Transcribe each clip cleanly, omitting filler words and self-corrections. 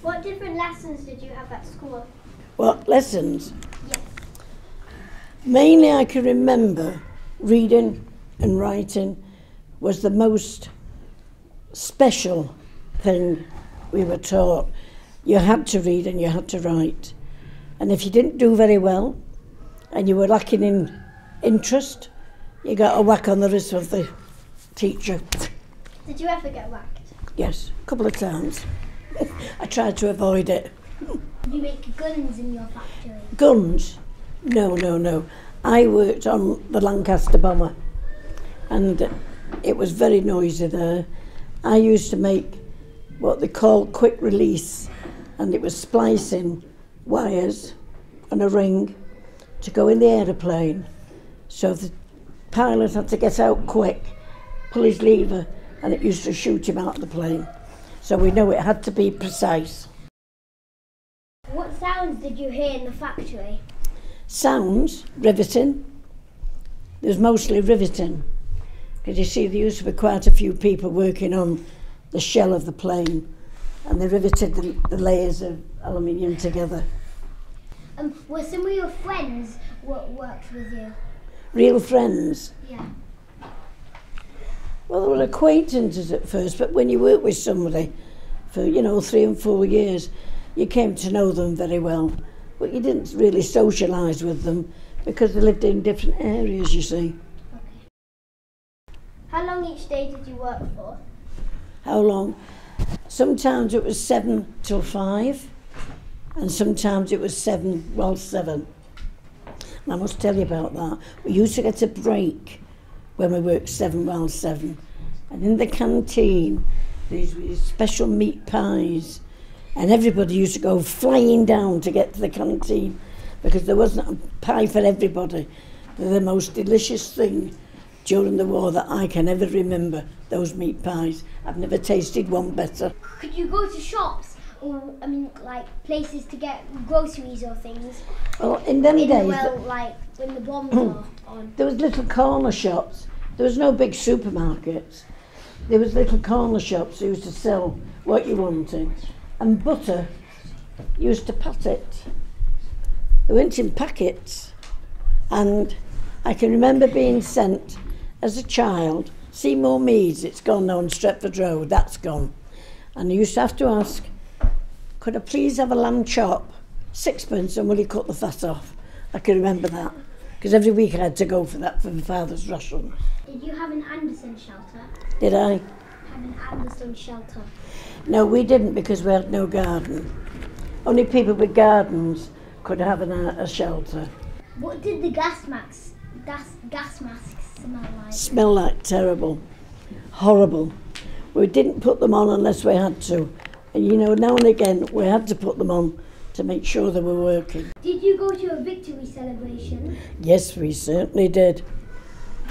What different lessons did you have at school? What lessons? Yes. Mainly I can remember reading and writing was the most special thing we were taught. You had to read and you had to write. And if you didn't do very well and you were lacking in interest, you got a whack on the wrist of the teacher. Did you ever get whacked? Yes, a couple of times. I tried to avoid it. Did you make guns in your factory? Guns? No. I worked on the Lancaster bomber and it was very noisy there. I used to make what they call quick release, and it was splicing wires on a ring to go in the aeroplane. So the pilot had to get out quick, pull his lever, and it used to shoot him out of the plane. So we know it had to be precise. What sounds did you hear in the factory? Sounds, riveting. There's mostly riveting. Because you see, there used to be quite a few people working on the shell of the plane, and they riveted the layers of aluminium together. Were some of your friends worked with you? Real friends? Yeah. Well, they were acquaintances at first, but when you work with somebody for, 3 and 4 years, you came to know them very well. But you didn't really socialise with them because they lived in different areas, you see. Okay. How long each day did you work for? How long? Sometimes it was 7 till 5, and sometimes it was 7 while 7. And I must tell you about that. We used to get a break when we worked 7 while 7. And in the canteen, these were special meat pies. And everybody used to go flying down to get to the canteen because there wasn't a pie for everybody. They're the most delicious thing during the war that I can ever remember, those meat pies. I've never tasted one better. Could you go to shops or, like places to get groceries or things? Well, in them days, like when the bombs were on. there was little corner shops. There was no big supermarkets. There was little corner shops who used to sell what you wanted. And butter used to pat it. They went in packets. And I can remember being sent as a child, Seymour Meads, it's gone now on Stretford Road, that's gone. And I used to have to ask, could I please have a lamb chop, 6pence, and will you cut the fat off? I can remember that, because every week I had to go for that for my father's ration. Did you have an Anderson shelter? Did I? Have an Anderson shelter? No, we didn't because we had no garden. Only people with gardens could have a shelter. What did the gas masks smell like? Smell like terrible, horrible. We didn't put them on unless we had to. And now and again we had to put them on to make sure they were working. Did you go to a victory celebration? Yes, we certainly did.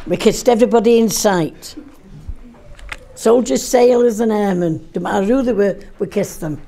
We kissed everybody in sight. Soldiers, sailors and airmen, no matter who they were, we kissed them.